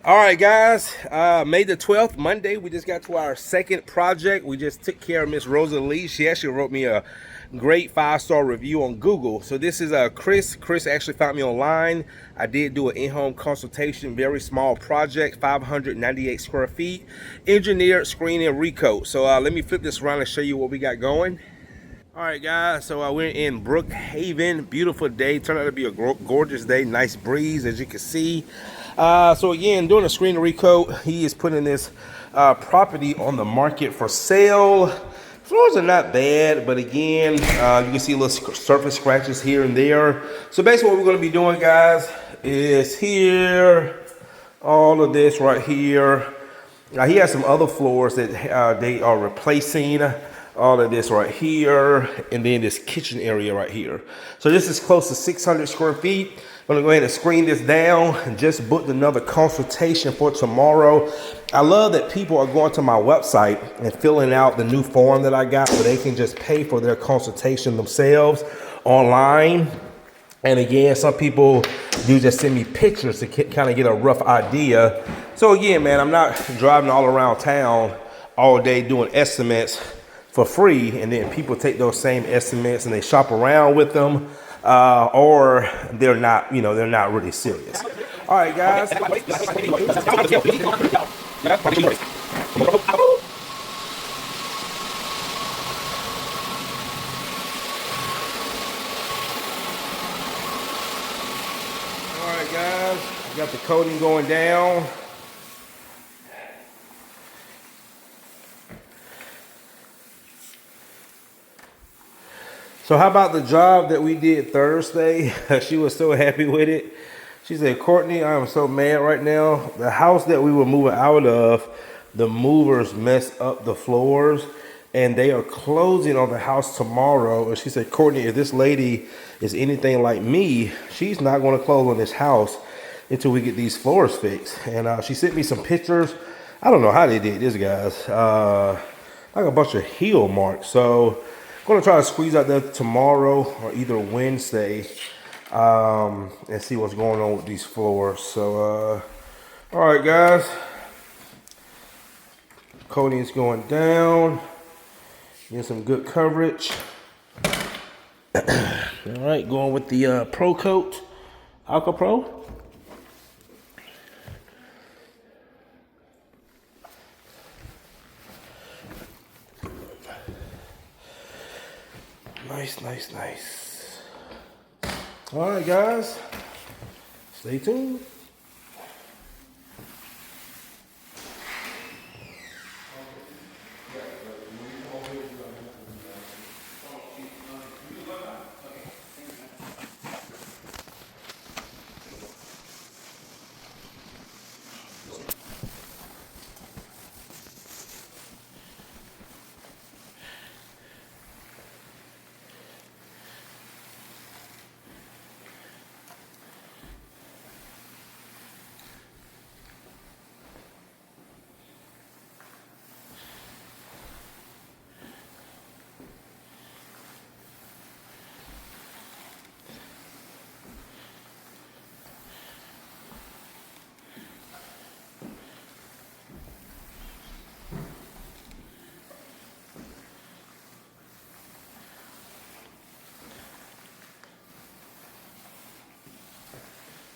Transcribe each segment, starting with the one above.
All right, guys, May the 12th, Monday, we just got to our second project. We just took care of Miss Rosalie. She actually wrote me a great 5-star review on Google. So this is Chris. Chris actually found me online. I did do an in-home consultation, very small project, 598 square feet, engineered, screen, and recoat. So let me flip this around and show you what we got going. All right, guys, so we're in Brookhaven. Beautiful day. Turned out to be a gorgeous day. Nice breeze, as you can see. So again, doing a screen recoat. He is putting this property on the market for sale. Floors are not bad, but again, you can see little surface scratches here and there. So basically what we're going to be doing, guys, is here, all of this right here. He has some other floors that they are replacing. All of this right here, and then this kitchen area right here. So this is close to 600 square feet. I'm gonna go ahead and screen this down and just booked another consultation for tomorrow. I love that people are going to my website and filling out the new form that I got where they can just pay for their consultation themselves online. And again, some people do just send me pictures to kind of get a rough idea. So again, man, I'm not driving all around town all day doing estimates for free, and then people take those same estimates and they shop around with them, or they're not, they're not really serious. All right, guys. All right, guys, got the coating going down. So how about the job that we did Thursday? She was so happy with it. She said, Courtney, I am so mad right now. The house that we were moving out of, the movers messed up the floors and they are closing on the house tomorrow. And she said, Courtney, if this lady is anything like me, she's not going to close on this house until we get these floors fixed. And she sent me some pictures. I don't know how they did this, guys. Like a bunch of heel marks. So I'm gonna try to squeeze out there tomorrow or either Wednesday and see what's going on with these floors. So, all right, guys. Coating is going down. Get some good coverage. All right, going with the Pro Coat, Alka Pro. Nice, nice, nice. All right, guys, stay tuned.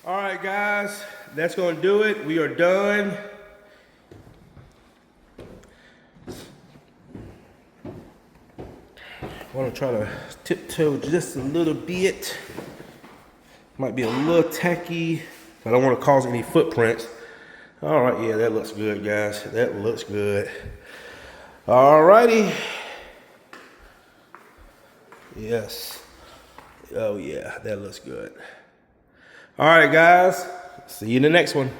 All right, guys, that's going to do it. We are done. I want to try to tiptoe just a little bit. Might be a little tacky, but I don't want to cause any footprints. All right, yeah, that looks good, guys. That looks good. All righty. Yes. Oh, yeah, that looks good. All right, guys. See you in the next one.